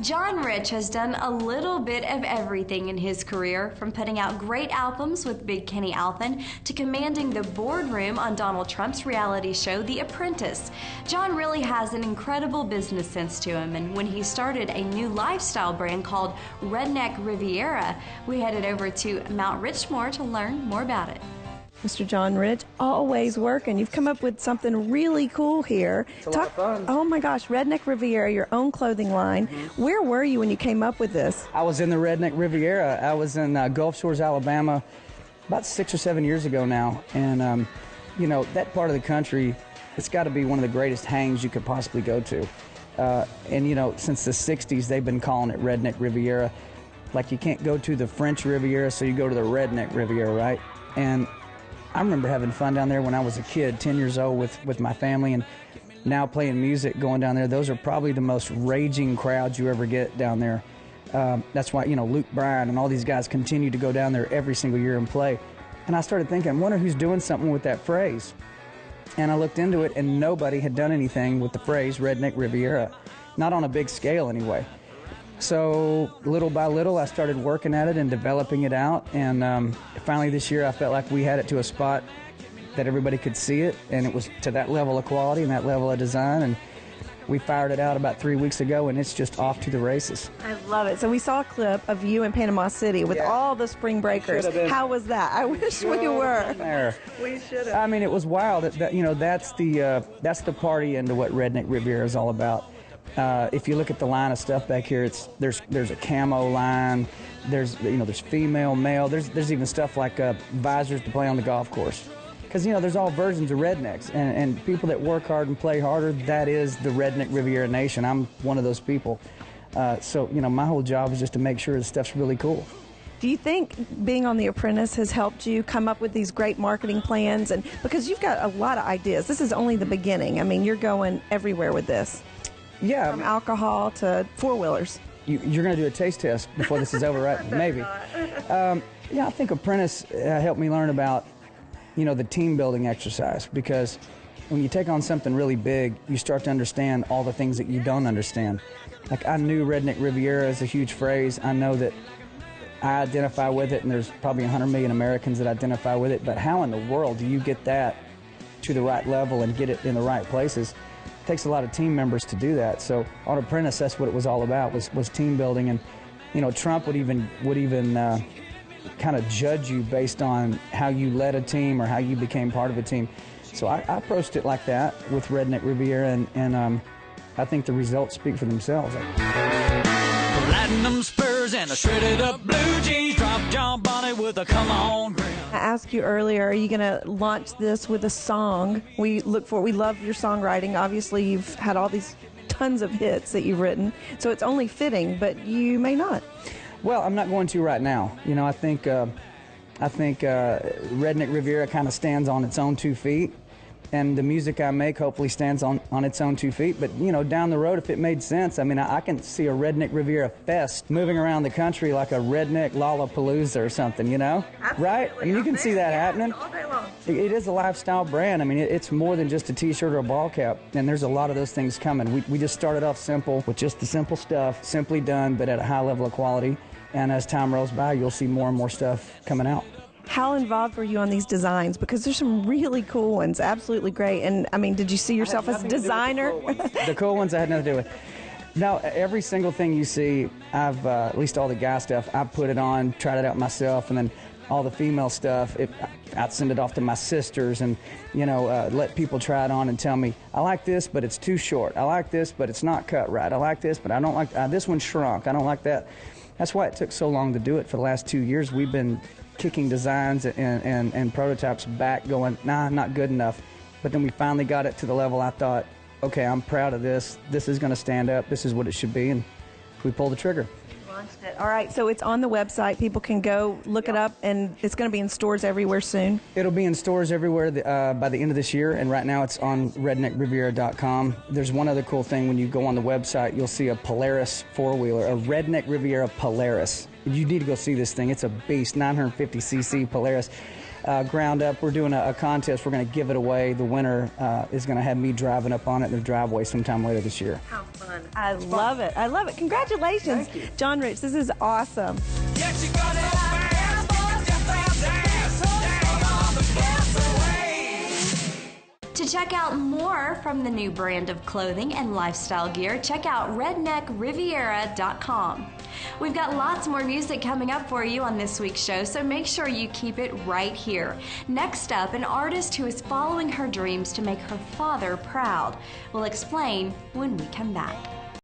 John Rich has done a little bit of everything in his career, from putting out great albums with Big Kenny Alphin to commanding the boardroom on Donald Trump's reality show, The Apprentice. John really has an incredible business sense to him, and when he started a new lifestyle brand called Redneck Riviera, we headed over to Mount Richmore to learn more about it. Mr. John Rich, always working. You've come up with something really cool here. It's a lot of fun. Oh my gosh, Redneck Riviera, your own clothing line. Where were you when you came up with this? I was in the Redneck Riviera. I was in Gulf Shores, Alabama, about 6 or 7 years ago now. And, you know, that part of the country, it's got to be one of the greatest hangs you could possibly go to. And, you know, since the 60s, they've been calling it Redneck Riviera. Like, you can't go to the French Riviera, so you go to the Redneck Riviera, right? And I remember having fun down there when I was a kid, 10 years old with my family, and now playing music, going down there. Those are probably the most raging crowds you ever get down there. That's why, you know, Luke Bryan and all these guys continue to go down there every single year and play. And I started thinking, I wonder who's doing something with that phrase. And I looked into it, and nobody had done anything with the phrase Redneck Riviera, not on a big scale anyway. So little by little, I started working at it and developing it out, and finally this year I felt like we had it to a spot that everybody could see it, and it was to that level of quality and that level of design, and we fired it out about 3 weeks ago, and it's just off to the races. I love it. So we saw a clip of you in Panama City with all the spring breakers. How was that? I wish we were there. We should have. I mean, it was wild. You know, that's the party end of what Redneck Riviera is all about. If you look at the line of stuff back here, there's a camo line, there's female, male, there's even stuff like visors to play on the golf course. Because, you know, there's all versions of rednecks, and people that work hard and play harder, that is the Redneck Riviera Nation. I'm one of those people. So, you know, my whole job is just to make sure the stuff's really cool. Do you think being on The Apprentice has helped you come up with these great marketing plans? And because you've got a lot of ideas, this is only the beginning. I mean, you're going everywhere with this. Yeah. From alcohol to four-wheelers. You're going to do a taste test before this is over, right? Maybe. Yeah, I think Apprentice helped me learn about, you know, the team building exercise, because when you take on something really big, you start to understand all the things that you don't understand. Like, I knew Redneck Riviera is a huge phrase. I know that I identify with it, and there's probably 100 million Americans that identify with it, but how in the world do you get that to the right level and get it in the right places? It takes a lot of team members to do that. So on Apprentice, that's what it was all about, was team building. And, you know, Trump would even kind of judge you based on how you led a team or how you became part of a team. So I approached it like that with Redneck Riviera, and I think the results speak for themselves. Platinum spurs and a shredded up blue jeans, drop John Bonnet with a come on grin. I asked you earlier, are you going to launch this with a song? We love your songwriting. Obviously, you've had all these tons of hits that you've written, so it's only fitting, but you may not. Well, I'm not going to right now. You know, I think Redneck Riviera kind of stands on its own 2 feet. And the music I make hopefully stands on its own 2 feet. But, you know, down the road, if it made sense, I mean, I can see a Redneck Riviera fest moving around the country like a redneck Lollapalooza or something, you know? Absolutely. Right? I mean, you can see that happening. All day long. It is a lifestyle brand. I mean, it's more than just a T-shirt or a ball cap. And there's a lot of those things coming. We just started off simple with just the simple stuff, simply done, but at a high level of quality. And as time rolls by, you'll see more and more stuff coming out. How involved were you on these designs? Because there's some really cool ones, absolutely great. And I mean, did you see yourself as a designer? The cool ones I had nothing to do with. No, every single thing you see, I've, at least all the guy stuff, I put it on, tried it out myself, and then all the female stuff, I'd send it off to my sisters and, you know, let people try it on and tell me, I like this, but it's too short. I like this, but it's not cut right. I like this, but I don't like, this one shrunk. I don't like that. That's why it took so long to do it. For the last 2 years, we've been kicking designs and prototypes back, going, nah, not good enough. But then we finally got it to the level I thought, okay, I'm proud of this. This is going to stand up. This is what it should be. And we pulled the trigger. Launched it. All right, so it's on the website. People can go look it up, and it's going to be in stores everywhere soon. It'll be in stores everywhere by the end of this year, and right now it's on redneckriviera.com. There's one other cool thing. When you go on the website, you'll see a Polaris four-wheeler, a Redneck Riviera Polaris. You need to go see this thing. It's a beast, 950cc Polaris. ground up. We're doing a contest. We're going to give it away. The winner is going to have me driving up on it in the driveway sometime later this year. How fun. I love it. I love it. Congratulations, John Rich. This is awesome. To check out more from the new brand of clothing and lifestyle gear, check out redneckriviera.com. We've got lots more music coming up for you on this week's show, so make sure you keep it right here. Next up, an artist who is following her dreams to make her father proud. We'll explain when we come back.